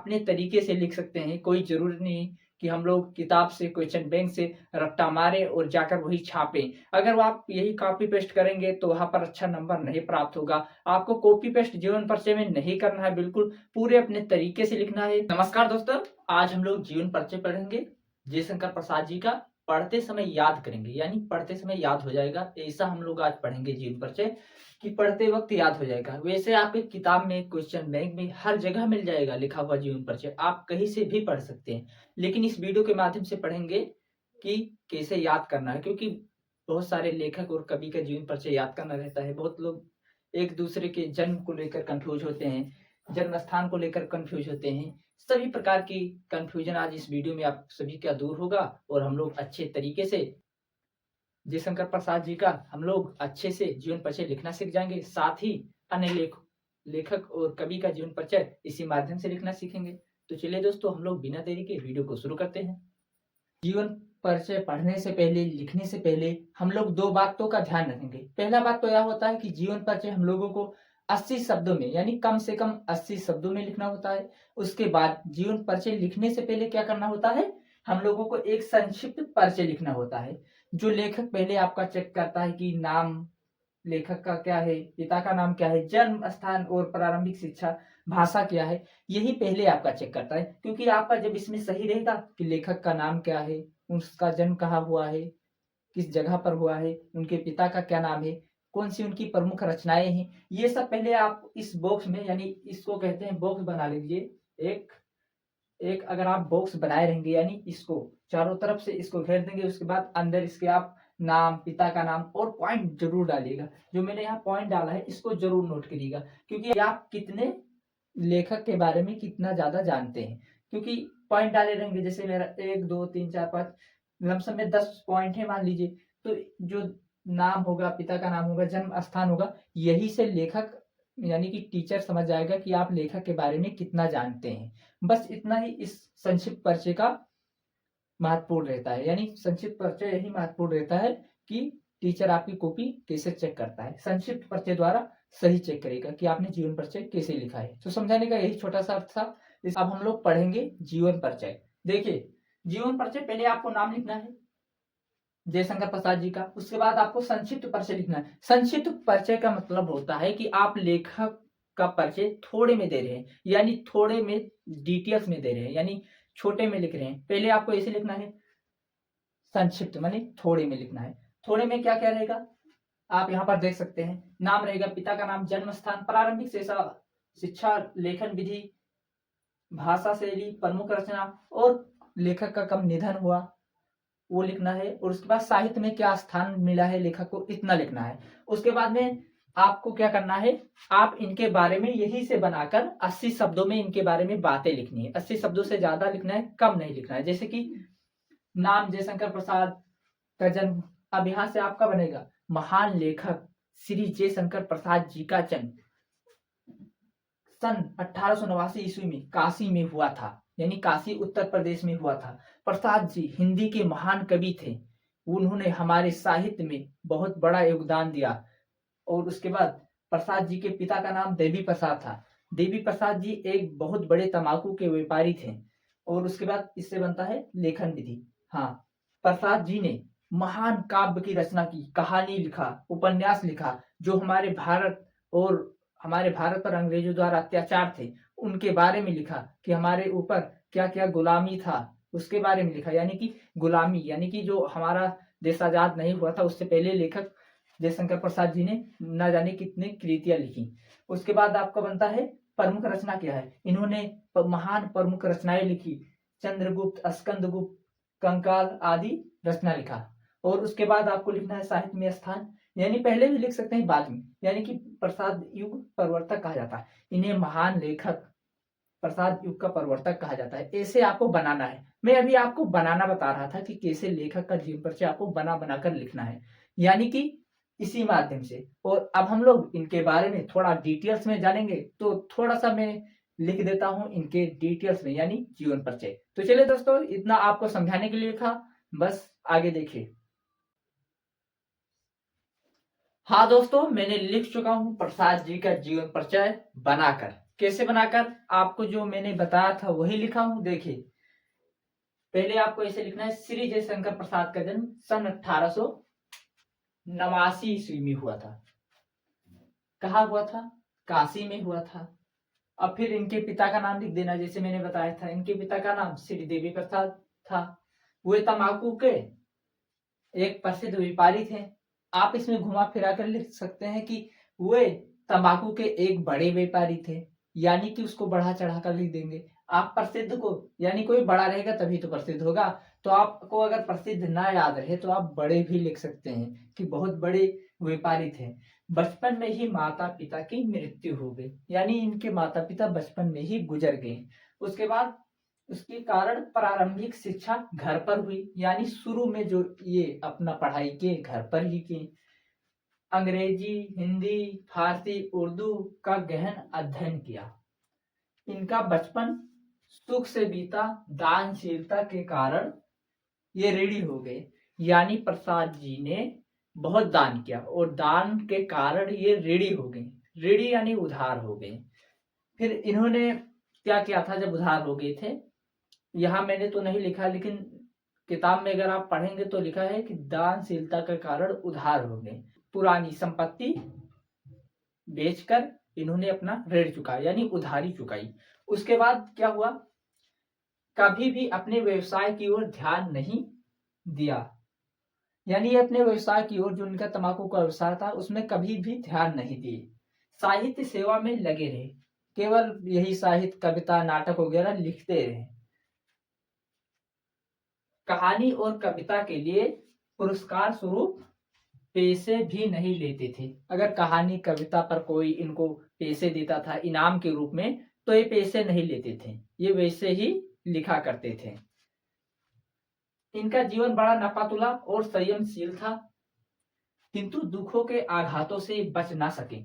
अपने तरीके से लिख सकते हैं। कोई ज़रूरी नहीं कि हम लोग किताब से, क्वेश्चन बैंक से रट्टा मारें और जाकर वही छापें। अगर वो आप यही कॉपी पेस्ट करेंगे तो वहाँ पर अच्छा नंबर नहीं प्राप्त होगा। आपको कॉपी पेस्ट जीवन परिचय में नहीं करना है, बिल्कुल पूरे अपने तरीके से लिखना है। नमस्कार दोस्तों, आज हम लोग जीवन परिचय पढ़ेंगे। जयशंकर प्रसाद जी का पढ़ते समय याद करेंगे, यानी पढ़ते समय याद हो जाएगा। ऐसा हम लोग आज पढ़ेंगे जीवन परिचय कि पढ़ते वक्त याद हो जाएगा। वैसे आपके किताब में, क्वेश्चन बैंक में हर जगह मिल जाएगा लिखा हुआ जीवन परिचय, आप कहीं से भी पढ़ सकते हैं। लेकिन इस वीडियो के माध्यम से पढ़ेंगे कि कैसे याद करना है, क्योंकि बहुत सारे लेखक और कवि का जीवन परिचय याद करना रहता है। बहुत लोग एक दूसरे के जन्म को लेकर कंफ्यूज होते हैं, जन्म स्थान को लेकर कंफ्यूज होते हैं। सभी प्रकार की कंफ्यूजन आज इस वीडियो में आप सभी का दूर होगा और हम लोग अच्छे तरीके से जयशंकर प्रसाद जी का हम लोग अच्छे से जीवन परिचय लिखना सीख जाएंगे। साथ ही अन्य लेखक और कवि का जीवन परिचय इसी माध्यम से लिखना सीखेंगे। तो चलिए दोस्तों, हम लोग बिना देरी के वीडियो को शुरू करते हैं। जीवन परिचय पढ़ने से पहले, लिखने से पहले हम लोग दो बातों का ध्यान रखेंगे। पहला बात तो यह होता है कि जीवन परिचय हम लोगों को 80 शब्दों में, यानी कम से कम 80 शब्दों में लिखना होता है। उसके बाद जीवन परिचय लिखने से पहले क्या करना होता है, हम लोगों को एक संक्षिप्त परिचय लिखना होता है। जो लेखक पहले आपका चेक करता है कि नाम लेखक का क्या है, पिता का नाम क्या है, जन्म स्थान और प्रारंभिक शिक्षा, भाषा क्या है, यही पहले आपका चेक करता है। क्योंकि आपका जब इसमें सही रहेगा कि लेखक का नाम क्या है, उसका जन्म कहाँ हुआ है, किस जगह पर हुआ है, उनके पिता का क्या नाम है, कौन सी उनकी प्रमुख रचनाएं हैं, ये सब पहले आप इस बॉक्स में, यानी इसको कहते हैं बॉक्स बना लीजिए। एक एक अगर आप बॉक्स बनाए रहेंगे, यानी इसको चारों तरफ से इसको घेर देंगे, उसके बाद अंदर इसके आप नाम, पिता का नाम और पॉइंट जरूर डालिएगा। जो मैंने यहाँ पॉइंट डाला है इसको जरूर नोट करिएगा, क्योंकि आप कितने लेखक के बारे में कितना ज्यादा जानते हैं। क्योंकि पॉइंट डाले रहेंगे, जैसे मेरा 1 2 3 4 5 लमसम में 10 पॉइंट है मान लीजिए, तो जो नाम होगा, पिता का नाम होगा, जन्म स्थान होगा, यही से लेखक यानी कि टीचर समझ जाएगा कि आप लेखक के बारे में कितना जानते हैं। बस इतना ही इस संक्षिप्त परिचय का महत्वपूर्ण रहता है। यानी संक्षिप्त परिचय यही महत्वपूर्ण रहता है कि टीचर आपकी कॉपी कैसे चेक करता है, संक्षिप्त परिचय द्वारा सही चेक करेगा कि आपने जीवन परिचय कैसे लिखा है। तो समझाने का यही छोटा सा अर्थ था। अब हम लोग पढ़ेंगे जीवन परिचय। देखिए, जीवन परिचय पहले आपको नाम लिखना है जयशंकर प्रसाद जी का, उसके बाद आपको संक्षिप्त परिचय लिखना है। संक्षिप्त परिचय का मतलब होता है कि आप लेखक का परिचय थोड़े में दे रहे हैं, यानी थोड़े में डिटेल्स में दे रहे हैं, यानी छोटे में लिख रहे हैं। पहले आपको ऐसे लिखना है, संक्षिप्त माने थोड़े में लिखना है। थोड़े में क्या क्या रहेगा आप यहाँ पर देख सकते हैं। नाम रहेगा, पिता का नाम, जन्म स्थान, प्रारंभिक शिक्षा, लेखन विधि, भाषा शैली, प्रमुख रचना और लेखक का कब निधन हुआ वो लिखना है। और उसके बाद साहित्य में क्या स्थान मिला है लेखक को, इतना लिखना है। उसके बाद में आपको क्या करना है, आप इनके बारे में यही से बनाकर 80 शब्दों में इनके बारे में बातें लिखनी है। 80 शब्दों से ज्यादा लिखना है, कम नहीं लिखना है। जैसे कि नाम जयशंकर प्रसाद का जन्म, अब यहां से आपका बनेगा महान लेखक श्री जयशंकर प्रसाद जी का जन्म सन 1889 ईस्वी में काशी में हुआ था, यानी काशी उत्तर प्रदेश में हुआ था। प्रसाद जी हिंदी के महान कवि थे, उन्होंने हमारे साहित्य में बहुत बड़ा योगदान दिया। और उसके बाद प्रसाद जी के पिता का नाम देवी प्रसाद था। देवी प्रसाद जी एक बहुत बड़े तंबाकू के व्यापारी थे। और उसके बाद इससे बनता है लेखन विधि। हाँ, प्रसाद जी ने महान काव्य की रचना की, कहानी लिखा, उपन्यास लिखा, जो हमारे भारत पर अंग्रेजों द्वारा अत्याचार थे उनके बारे में लिखा, कि हमारे ऊपर क्या क्या गुलामी था उसके बारे में लिखा। यानी कि गुलामी, यानी कि जो हमारा देश आजाद नहीं हुआ था उससे पहले लेखक जयशंकर प्रसाद जी ने न जाने कितने कृतियां लिखी। उसके बाद आपका बनता है प्रमुख रचना क्या है। इन्होंने महान प्रमुख रचनाएं लिखी, चंद्रगुप्त, स्कंदगुप्त, कंकाल आदि रचना लिखा। और उसके बाद आपको लिखना है साहित्य में स्थान, यानी पहले भी लिख सकते हैं बाद में, यानी कि प्रसाद युग प्रवर्तक कहा जाता है इन्हें। महान लेखक प्रसाद युग का प्रवर्तक कहा जाता है। ऐसे आपको बनाना है। मैं अभी आपको बनाना बता रहा था कि कैसे लेखक का जीवन परिचय आपको बना बनाकर लिखना है, यानी कि इसी माध्यम से। और अब हम लोग इनके बारे में थोड़ा डिटेल्स में जानेंगे, तो थोड़ा सा मैं लिख देता हूं इनके डिटेल्स में, यानी जीवन परिचय। तो चलिए दोस्तों, इतना आपको समझाने के लिए लिखा, बस आगे देखिए। हाँ दोस्तों, मैंने लिख चुका हूं प्रसाद जी का जीवन परिचय बनाकर। कैसे बनाकर आपको जो मैंने बताया था वही लिखा हूं। देखिए, पहले आपको ऐसे लिखना है, श्री जयशंकर प्रसाद का जन्म सन 1889 ईस्वी में हुआ था। कहाँ हुआ था? काशी में हुआ था। अब फिर इनके पिता का नाम लिख देना, जैसे मैंने बताया था, इनके पिता का नाम श्री देवी प्रसाद था। वे तंबाकू के एक प्रसिद्ध व्यापारी थे। आप इसमें घुमा फिरा कर लिख सकते हैं कि वे तंबाकू के एक बड़े व्यापारी थे, यानी कि उसको बढ़ा चढ़ा कर लिख देंगे। आप प्रसिद्ध को, यानी कोई बड़ा रहेगा तभी तो प्रसिद्ध होगा, तो आपको अगर प्रसिद्ध ना याद रहे तो आप बड़े भी लिख सकते हैं कि बहुत बड़े व्यापारी थे। बचपन में ही माता पिता की मृत्यु हो गई, यानी इनके माता पिता बचपन में ही गुजर गए। उसके बाद उसके कारण प्रारंभिक शिक्षा घर पर हुई, यानी शुरू में जो ये अपना पढ़ाई किए घर पर ही किए। अंग्रेजी, हिंदी, फारसी, उर्दू का गहन अध्ययन किया। इनका बचपन सुख से बीता। दानशीलता के कारण ये ऋणी हो गए, यानी प्रसाद जी ने बहुत दान किया और दान के कारण ये ऋणी हो गए। ऋणी यानी उधार हो गए। फिर इन्होंने क्या किया था जब उधार हो गए थे? यहाँ मैंने तो नहीं लिखा, लेकिन किताब में अगर आप पढ़ेंगे तो लिखा है कि दानशीलता के कारण उधार हो गए। पुरानी संपत्ति बेचकर इन्होंने अपना ऋण चुकाया, यानी उधारी चुकाई। उसके बाद क्या हुआ? कभी भी अपने व्यवसाय की ओर ध्यान नहीं दिया, यानी अपने व्यवसाय की ओर, जो उनका तंबाकू का व्यवसाय था, उसमें कभी भी ध्यान नहीं दिए। साहित्य सेवा में लगे रहे, केवल यही साहित्य, कविता, नाटक वगैरह लिखते रहे। कहानी और कविता के लिए पुरस्कार स्वरूप पैसे भी नहीं लेते थे। अगर कहानी कविता पर कोई इनको पैसे देता था इनाम के रूप में, तो ये पैसे नहीं लेते थे, ये वैसे ही लिखा करते थे। इनका जीवन बड़ा नपातुला और संयमशील था, किंतु दुखों के आघातों से बच ना सके।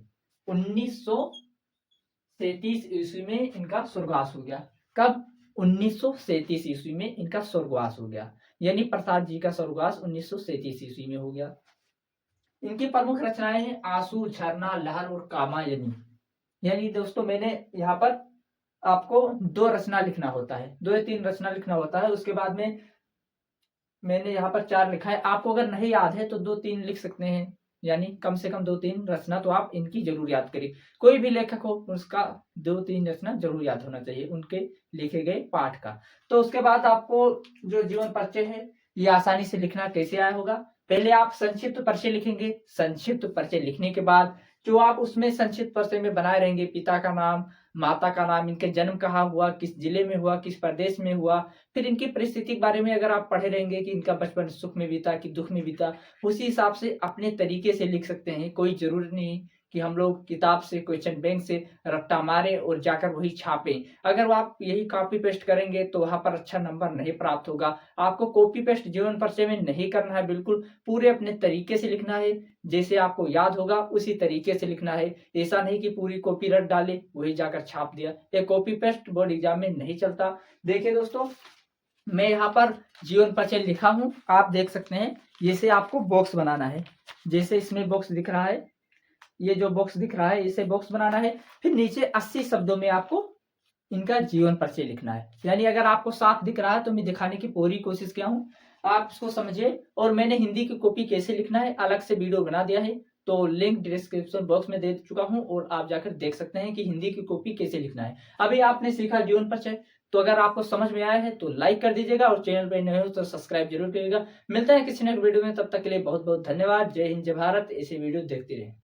1937 ईस्वी में इनका स्वर्गवास हो गया। कब? 1937 ईस्वी में इनका स्वर्गवास हो गया, यानी प्रसाद जी का स्वर्गवास 1937 ईस्वी में हो गया। इनकी प्रमुख रचनाएं हैं आंसू, झरना, लहर और कामायनी। यानी दोस्तों, मैंने यहाँ पर आपको 2 रचना लिखना होता है, 2 या 3 रचना लिखना होता है। उसके बाद में मैंने यहाँ पर 4 लिखा है। आपको अगर नहीं याद है तो 2-3 लिख सकते हैं, यानी कम से कम 2-3 रचना तो आप इनकी जरूर याद करिए। कोई भी लेखक हो, उसका 2-3 रचना जरूर याद होना चाहिए उनके लिखे गए पाठ का। तो उसके बाद आपको जो जीवन परिचय है ये आसानी से लिखना कैसे आया होगा? पहले आप संक्षिप्त परिचय लिखेंगे। संक्षिप्त परिचय लिखने के बाद जो आप उसमें संक्षिप्त परिचय में बनाए रहेंगे, पिता का नाम, माता का नाम, इनके जन्म कहाँ हुआ, किस जिले में हुआ, किस प्रदेश में हुआ, फिर इनकी परिस्थिति के बारे में अगर आप पढ़े रहेंगे कि इनका बचपन सुख में बीता कि दुख में बीता, उसी हिसाब से अपने तरीके से लिख सकते हैं। कोई जरूरी नहीं कि हम लोग किताब से, क्वेश्चन बैंक से रट्टा मारे और जाकर वही छापें। अगर आप यही कॉपी पेस्ट करेंगे तो वहां पर अच्छा नंबर नहीं प्राप्त होगा। आपको कॉपी पेस्ट जीवन परिचय में नहीं करना है, बिल्कुल पूरे अपने तरीके से लिखना है। जैसे आपको याद होगा उसी तरीके से लिखना है। ऐसा नहीं कि पूरी कॉपी रट डाले वही जाकर छाप दिया। ये कॉपी पेस्ट बोर्ड एग्जाम में नहीं चलता। देखिए दोस्तों, मैं यहाँ पर जीवन परिचय लिखा हूं, आप देख सकते हैं। जैसे आपको बॉक्स बनाना है, जैसे इसमें बॉक्स दिख रहा है, ये जो बॉक्स दिख रहा है इसे बॉक्स बनाना है। फिर नीचे 80 शब्दों में आपको इनका जीवन परिचय लिखना है। यानी अगर आपको साफ दिख रहा है तो मैं दिखाने की पूरी कोशिश किया हूँ, आप इसको समझिए। और मैंने हिंदी की कॉपी कैसे लिखना है अलग से वीडियो बना दिया है, तो लिंक डिस्क्रिप्शन बॉक्स में दे चुका हूँ और आप जाकर देख सकते हैं कि हिंदी की कॉपी कैसे लिखना है। अभी आपने सीखा जीवन परिचय, तो अगर आपको समझ में आया है तो लाइक कर दीजिएगा और चैनल पर नए हो तो सब्सक्राइब जरूर करिएगा। मिलते हैं किसी नेक्स्ट वीडियो में, तब तक के लिए बहुत बहुत धन्यवाद। जय हिंद, जय भारत। ऐसे वीडियो देखते रहें।